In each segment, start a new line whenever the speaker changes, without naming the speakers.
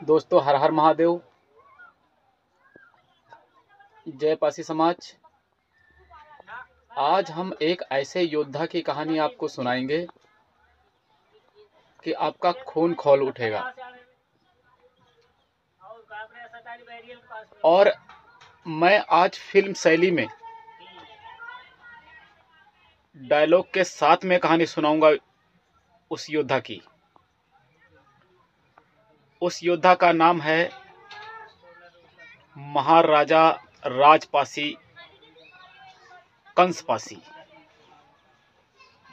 दोस्तों, हर हर महादेव। जय पासी समाज। आज हम एक ऐसे योद्धा की कहानी आपको सुनाएंगे कि आपका खून खौल उठेगा। और मैं आज फिल्म शैली में डायलॉग के साथ में कहानी सुनाऊंगा उस योद्धा की। उस योद्धा का नाम है महाराजा राजपासी कंसपासी,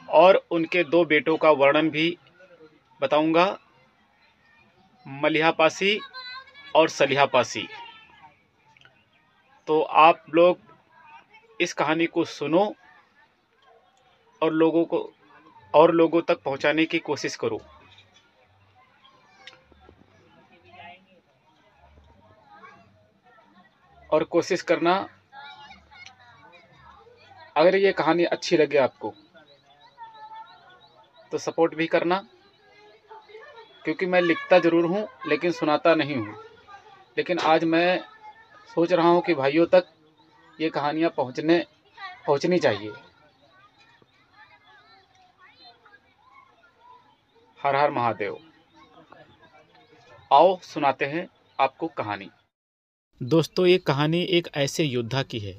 और उनके दो बेटों का वर्णन भी बताऊंगा, मलिहापासी और सलिहापासी। तो आप लोग इस कहानी को सुनो और लोगों तक पहुंचाने की कोशिश करो। और कोशिश करना, अगर ये कहानी अच्छी लगे आपको तो सपोर्ट भी करना, क्योंकि मैं लिखता ज़रूर हूँ लेकिन सुनाता नहीं हूँ। लेकिन आज मैं सोच रहा हूँ कि भाइयों तक ये कहानियाँ पहुँचनी चाहिए। हर हर महादेव। आओ सुनाते हैं आपको कहानी। दोस्तों, ये कहानी एक ऐसे योद्धा की है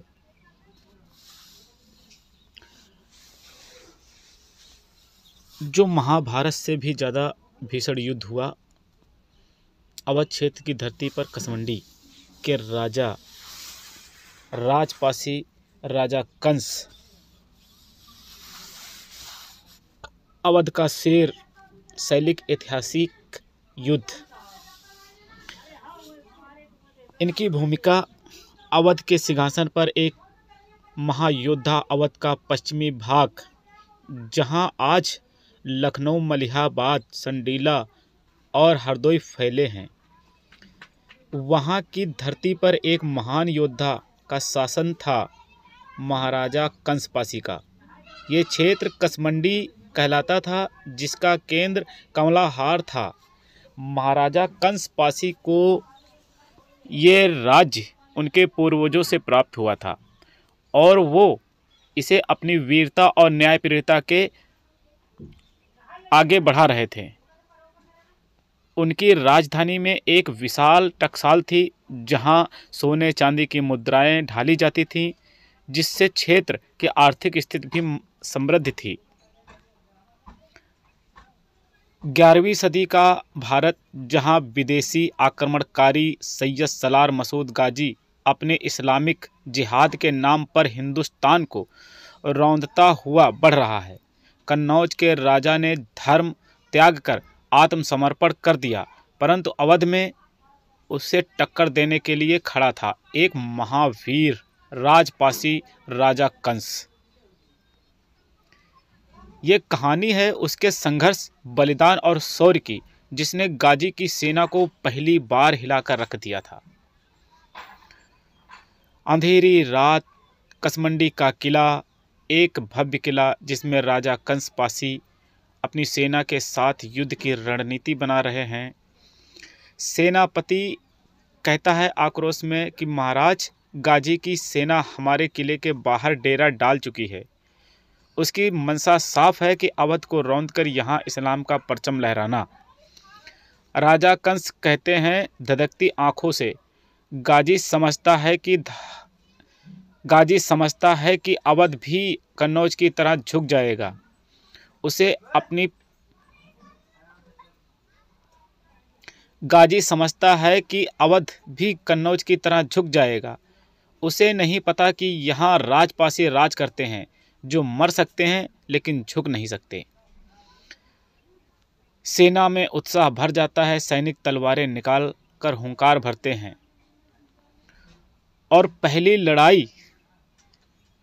जो महाभारत से भी ज़्यादा भीषण युद्ध हुआ। अवध क्षेत्र की धरती पर कसमंडी के राजा राजपासी राजा कंस, अवध का शेर, शैलिक ऐतिहासिक युद्ध। इनकी भूमिका अवध के सिंहासन पर एक महायोद्धा, अवध का पश्चिमी भाग जहां आज लखनऊ, मलिहाबाद, संडीला और हरदोई फैले हैं, वहां की धरती पर एक महान योद्धा का शासन था, महाराजा कंसपासी का। ये क्षेत्र कसमंडी कहलाता था, जिसका केंद्र कमलाहार था। महाराजा कंसपासी को ये राज्य उनके पूर्वजों से प्राप्त हुआ था और वो इसे अपनी वीरता और न्यायप्रियता के आगे बढ़ा रहे थे। उनकी राजधानी में एक विशाल टकसाल थी, जहां सोने चांदी की मुद्राएं ढाली जाती थीं, जिससे क्षेत्र की आर्थिक स्थिति भी समृद्ध थी। 11वीं सदी का भारत, जहां विदेशी आक्रमणकारी सैयद सलार मसूद गाजी अपने इस्लामिक जिहाद के नाम पर हिंदुस्तान को रौंदता हुआ बढ़ रहा है। कन्नौज के राजा ने धर्म त्याग कर आत्मसमर्पण कर दिया, परंतु अवध में उससे टक्कर देने के लिए खड़ा था एक महावीर राजपासी राजा कंस। ये कहानी है उसके संघर्ष, बलिदान और शौर्य की, जिसने गाजी की सेना को पहली बार हिलाकर रख दिया था। अंधेरी रात, कसमंडी का किला, एक भव्य किला जिसमें राजा कंसपासी अपनी सेना के साथ युद्ध की रणनीति बना रहे हैं। सेनापति कहता है आक्रोश में कि महाराज, गाजी की सेना हमारे किले के बाहर डेरा डाल चुकी है। उसकी मंशा साफ है कि अवध को रौंदकर यहाँ इस्लाम का परचम लहराना। राजा कंस कहते हैं धधकती आंखों से, गाजी समझता है कि अवध भी कन्नौज की तरह झुक जाएगा। गाजी समझता है कि अवध भी कन्नौज की तरह झुक जाएगा। उसे नहीं पता कि यहाँ राजपासी राज करते हैं, जो मर सकते हैं लेकिन झुक नहीं सकते। सेना में उत्साह भर जाता है, सैनिक तलवारें निकाल कर हुंकार भरते हैं और पहली लड़ाई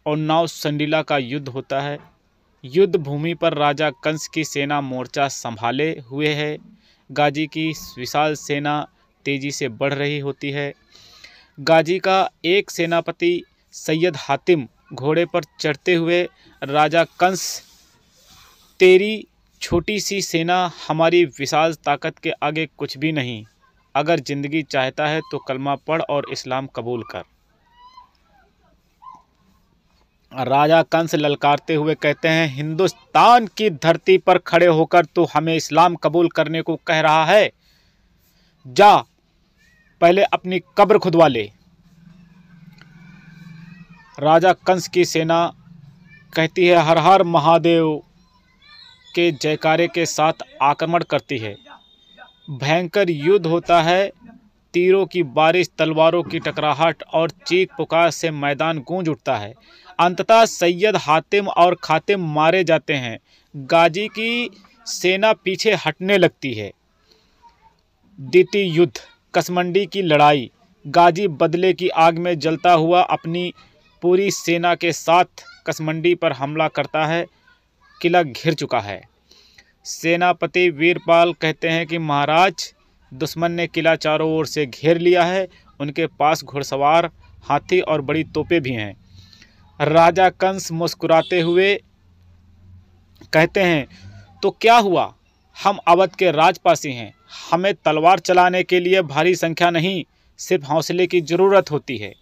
और नाव संडीला का युद्ध होता है। युद्ध भूमि पर राजा कंस की सेना मोर्चा संभाले हुए है। गाजी की विशाल सेना तेजी से बढ़ रही होती है। गाजी का एक सेनापति सैयद हातिम घोड़े पर चढ़ते हुए, राजा कंस, तेरी छोटी सी सेना हमारी विशाल ताकत के आगे कुछ भी नहीं। अगर जिंदगी चाहता है तो कलमा पढ़ और इस्लाम कबूल कर। राजा कंस ललकारते हुए कहते हैं, हिंदुस्तान की धरती पर खड़े होकर तू हमें इस्लाम कबूल करने को कह रहा है? जा पहले अपनी कब्र खुदवा ले। राजा कंस की सेना कहती है, हर हर महादेव के जयकारे के साथ आक्रमण करती है। भयंकर युद्ध होता है। तीरों की बारिश, तलवारों की टकराहट और चीख पुकार से मैदान गूंज उठता है। अंततः सैयद हातिम और खातिम मारे जाते हैं। गाजी की सेना पीछे हटने लगती है। द्वितीय युद्ध, कसमंडी की लड़ाई। गाजी बदले की आग में जलता हुआ अपनी पूरी सेना के साथ कसमंडी पर हमला करता है। किला घिर चुका है। सेनापति वीरपाल कहते हैं कि महाराज, दुश्मन ने किला चारों ओर से घेर लिया है। उनके पास घुड़सवार, हाथी और बड़ी तोपें भी हैं। राजा कंस मुस्कुराते हुए कहते हैं, तो क्या हुआ? हम अवध के राजपासी हैं। हमें तलवार चलाने के लिए भारी संख्या नहीं, सिर्फ हौसले की जरूरत होती है।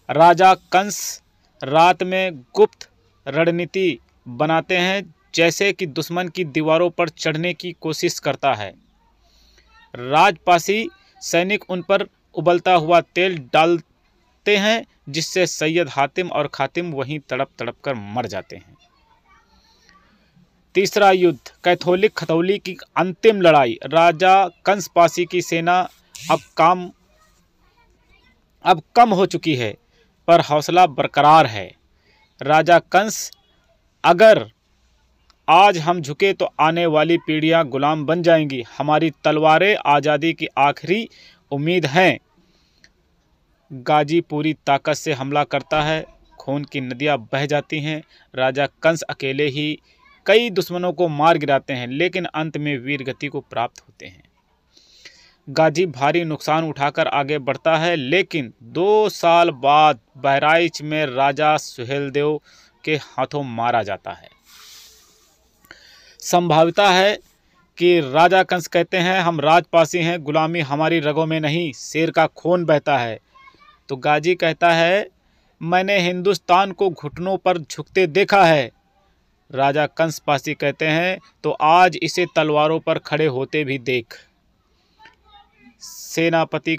राजा कंस रात में गुप्त रणनीति बनाते हैं, जैसे कि दुश्मन की दीवारों पर चढ़ने की कोशिश करता है। राजपासी सैनिक उन पर उबलता हुआ तेल डालते हैं, जिससे सैयद हातिम और खातिम वहीं तड़प तड़प कर मर जाते हैं। तीसरा युद्ध, कैथोलिक खतौली की अंतिम लड़ाई। राजा कंस पासी की सेना अब कम हो चुकी है, पर हौसला बरकरार है। राजा कंस, अगर आज हम झुके तो आने वाली पीढ़ियां गुलाम बन जाएंगी। हमारी तलवारें आज़ादी की आखिरी उम्मीद हैं। गाजी पूरी ताकत से हमला करता है। खून की नदियां बह जाती हैं। राजा कंस अकेले ही कई दुश्मनों को मार गिराते हैं, लेकिन अंत में वीरगति को प्राप्त होते हैं। गाजी भारी नुकसान उठाकर आगे बढ़ता है, लेकिन 2 साल बाद बहराइच में राजा सुहेलदेव के हाथों मारा जाता है। संभाविता है कि राजा कंस कहते हैं, हम राजपासी हैं, गुलामी हमारी रगों में नहीं, शेर का खून बहता है। तो गाजी कहता है, मैंने हिंदुस्तान को घुटनों पर झुकते देखा है। राजा कंस पासी कहते हैं, तो आज इसे तलवारों पर खड़े होते भी देख। सेनापति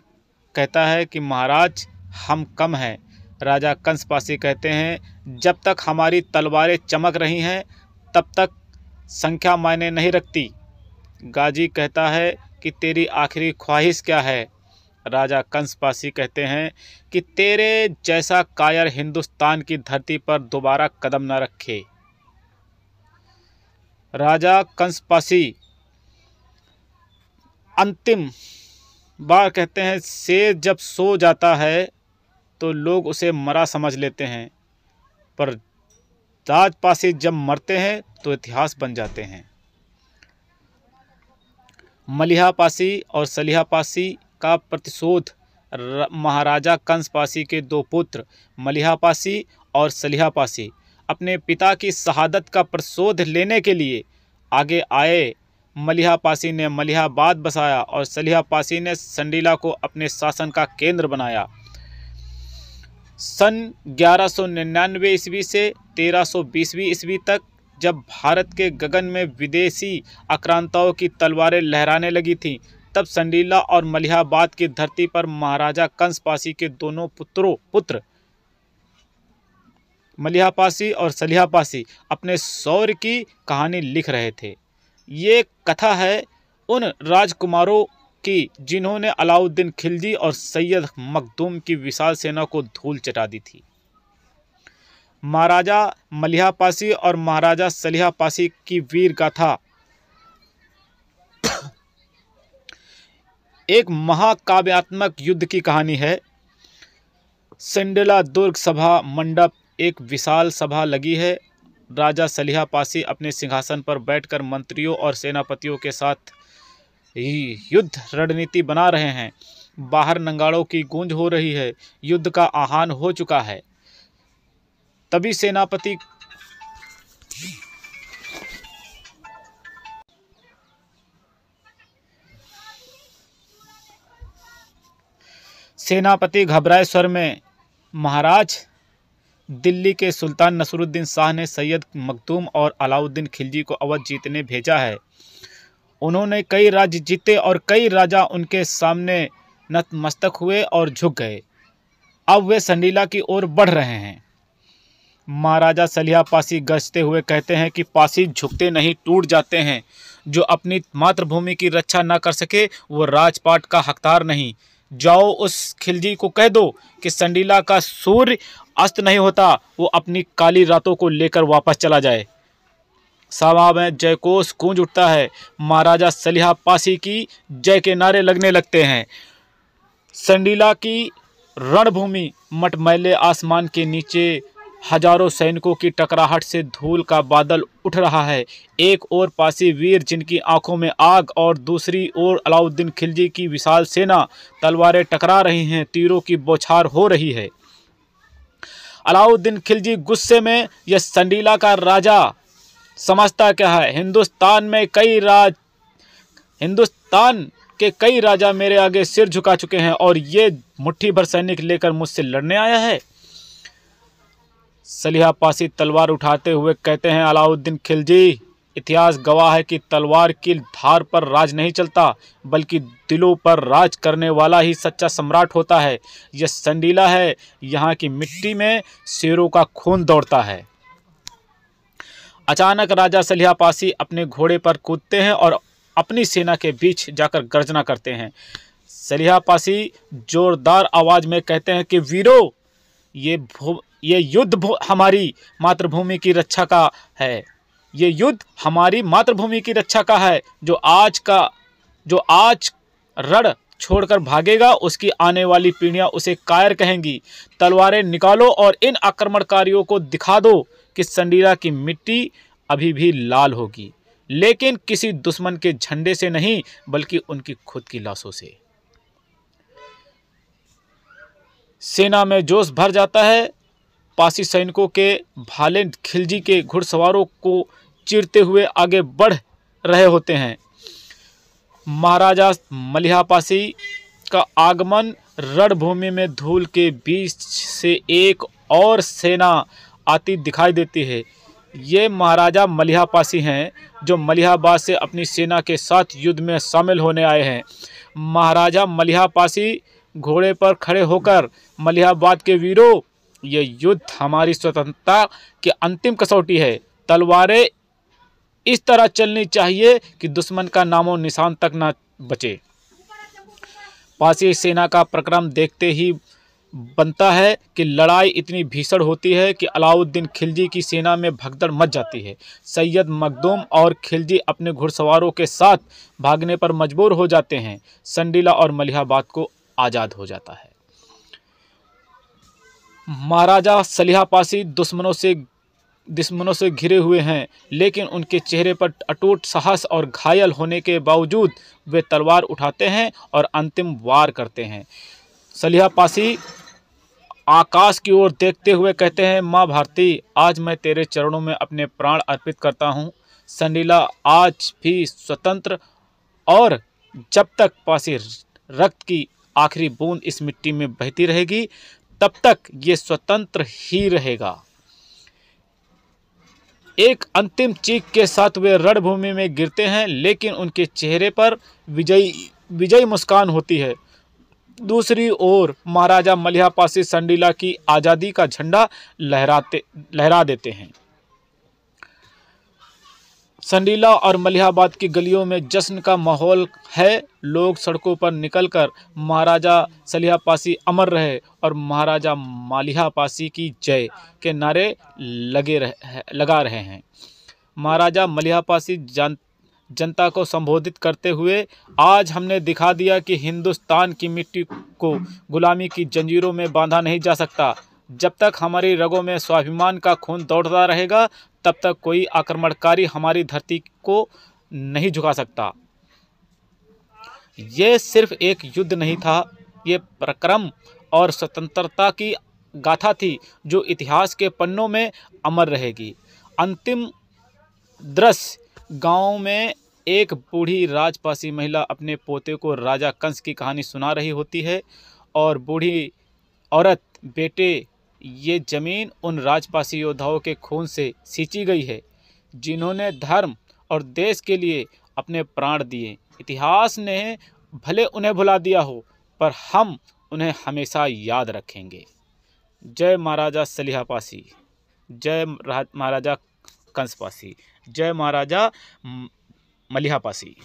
कहता है कि महाराज, हम कम हैं। राजा कंस पासी कहते हैं, जब तक हमारी तलवारें चमक रही हैं तब तक संख्या मायने नहीं रखती। गाजी कहता है कि तेरी आखिरी ख्वाहिश क्या है? राजा कंस पासी कहते हैं कि तेरे जैसा कायर हिंदुस्तान की धरती पर दोबारा कदम न रखे। राजा कंस पासी अंतिम बार कहते हैं, शेर जब सो जाता है तो लोग उसे मरा समझ लेते हैं, पर राजपासी जब मरते हैं तो इतिहास बन जाते हैं। मलिहा पासी और सलिहा पासी का प्रतिशोध। महाराजा कंस पासी के 2 पुत्र मलिहा पासी और सलिहा पासी अपने पिता की शहादत का प्रतिशोध लेने के लिए आगे आए। मलिहा पासी ने मलिहाबाद बसाया और सलिहा पासी ने संडीला को अपने शासन का केंद्र बनाया। सन 1199 ईस्वी से 1320 ईस्वी तक जब भारत के गगन में विदेशी आक्रांताओं की तलवारें लहराने लगी थीं, तब संडीला और मलिहाबाद की धरती पर महाराजा कंस पासी के दोनों पुत्र मलिहा पासी और सलिहा पासी अपने शौर्य की कहानी लिख रहे थे। ये कथा है उन राजकुमारों की जिन्होंने अलाउद्दीन खिलजी और सैयद मखदूम की विशाल सेना को धूल चटा दी थी। महाराजा मलिहा पासी और महाराजा सलिहा पासी की वीर गाथा एक महाकाव्यात्मक युद्ध की कहानी है। संडीला दुर्ग सभा मंडप एक विशाल सभा लगी है। राजा सलिहा पासी अपने सिंहासन पर बैठकर मंत्रियों और सेनापतियों के साथ युद्ध रणनीति बना रहे हैं। बाहर नगाड़ों की गूंज हो रही है। युद्ध का आह्वान हो चुका है। तभी सेनापति सेनापति घबराए स्वर में, महाराज, दिल्ली के सुल्तान नसरुद्दीन शाह ने सैयद मखदूम और अलाउद्दीन खिलजी को अवध जीतने भेजा है। उन्होंने कई राज्य जीते और कई राजा उनके सामने नतमस्तक हुए और झुक गए। अब वे संडीला की ओर बढ़ रहे हैं। महाराजा सलिया पासी गरजते हुए कहते हैं कि पासी झुकते नहीं, टूट जाते हैं। जो अपनी मातृभूमि की रक्षा न कर सके वो राजपाट का हकदार नहीं। जाओ उस खिलजी को कह दो कि संडीला का सूर्य अस्त नहीं होता, वो अपनी काली रातों को लेकर वापस चला जाए। सभा में जयघोष गूंज उठता है। महाराजा सलिया पासी की जय के नारे लगने लगते हैं। संडीला की रणभूमि मटमैले आसमान के नीचे हजारों सैनिकों की टकराहट से धूल का बादल उठ रहा है। एक ओर पासी वीर जिनकी आंखों में आग और दूसरी ओर अलाउद्दीन खिलजी की विशाल सेना, तलवारें टकरा रही हैं, तीरों की बौछार हो रही है। अलाउद्दीन खिलजी गुस्से में, यह संडीला का राजा समझता क्या है? हिंदुस्तान के कई राजा मेरे आगे सिर झुका चुके हैं और ये मुट्ठी भर सैनिक लेकर मुझसे लड़ने आया है। सलिया पासी तलवार उठाते हुए कहते हैं, अलाउद्दीन खिलजी, इतिहास गवाह है कि तलवार की धार पर राज नहीं चलता, बल्कि दिलों पर राज करने वाला ही सच्चा सम्राट होता है। यह संडीला है, यहाँ की मिट्टी में शेरों का खून दौड़ता है। अचानक राजा सलिया पासी अपने घोड़े पर कूदते हैं और अपनी सेना के बीच जाकर गर्जना करते हैं। सलिया पासी जोरदार आवाज में कहते हैं कि वीरों, ये युद्ध हमारी मातृभूमि की रक्षा का है। ये युद्ध हमारी मातृभूमि की रक्षा का है। जो आज रण छोड़कर भागेगा, उसकी आने वाली पीढ़ियां उसे कायर कहेंगी। तलवारें निकालो और इन आक्रमणकारियों को दिखा दो कि संडीला की मिट्टी अभी भी लाल होगी, लेकिन किसी दुश्मन के झंडे से नहीं, बल्कि उनकी खुद की लाशों से। सेना में जोश भर जाता है। पासी सैनिकों के भाले खिलजी के घुड़सवारों को चीरते हुए आगे बढ़ रहे होते हैं। महाराजा मलिहा पासी का आगमन रणभूमि में धूल के बीच से एक और सेना आती दिखाई देती है। ये महाराजा मलिहा पासी हैं, जो मलिहाबाद से अपनी सेना के साथ युद्ध में शामिल होने आए हैं। महाराजा मलिहा पासी घोड़े पर खड़े होकर, मलिहाबाद के वीरों, ये युद्ध हमारी स्वतंत्रता की अंतिम कसौटी है। तलवारें इस तरह चलनी चाहिए कि दुश्मन का नामो निशान तक न बचे। पासी सेना का पराक्रम देखते ही बनता है कि लड़ाई इतनी भीषण होती है कि अलाउद्दीन खिलजी की सेना में भगदड़ मच जाती है। सैयद मखदूम और खिलजी अपने घुड़सवारों के साथ भागने पर मजबूर हो जाते हैं। संडीला और मलिहाबाद को आज़ाद हो जाता है। महाराजा सलिया पासी दुश्मनों से घिरे हुए हैं, लेकिन उनके चेहरे पर अटूट साहस और घायल होने के बावजूद वे तलवार उठाते हैं और अंतिम वार करते हैं। सलिया पासी आकाश की ओर देखते हुए कहते हैं, माँ भारती, आज मैं तेरे चरणों में अपने प्राण अर्पित करता हूँ। संडीला आज भी स्वतंत्र, और जब तक पासी रक्त की आखिरी बूंद इस मिट्टी में बहती रहेगी, तब तक ये स्वतंत्र ही रहेगा। एक अंतिम चीख के साथ वे रणभूमि में गिरते हैं, लेकिन उनके चेहरे पर विजयी मुस्कान होती है। दूसरी ओर महाराजा मलिहा पासी संडीला की आज़ादी का झंडा लहरा देते हैं। संडीला और मलिहाबाद की गलियों में जश्न का माहौल है। लोग सड़कों पर निकलकर महाराजा सलिया पासी अमर रहे और महाराजा मलिहा पासी की जय के नारे लगा रहे हैं। महाराजा मलिहा पासी जनता को संबोधित करते हुए, आज हमने दिखा दिया कि हिंदुस्तान की मिट्टी को गुलामी की जंजीरों में बांधा नहीं जा सकता। जब तक हमारी रगों में स्वाभिमान का खून दौड़ता रहेगा, तब तक कोई आक्रमणकारी हमारी धरती को नहीं झुका सकता। ये सिर्फ एक युद्ध नहीं था, ये पराक्रम और स्वतंत्रता की गाथा थी, जो इतिहास के पन्नों में अमर रहेगी। अंतिम दृश्य, गांव में एक बूढ़ी राजपासी महिला अपने पोते को राजा कंस की कहानी सुना रही होती है और बूढ़ी औरत, बेटे, ये ज़मीन उन राजपासी योद्धाओं के खून से सींची गई है जिन्होंने धर्म और देश के लिए अपने प्राण दिए। इतिहास ने भले उन्हें भुला दिया हो, पर हम उन्हें हमेशा याद रखेंगे। जय महाराजा सलिहा पासी, जय महाराजा कंस पासी, जय महाराजा मलिहा पासी।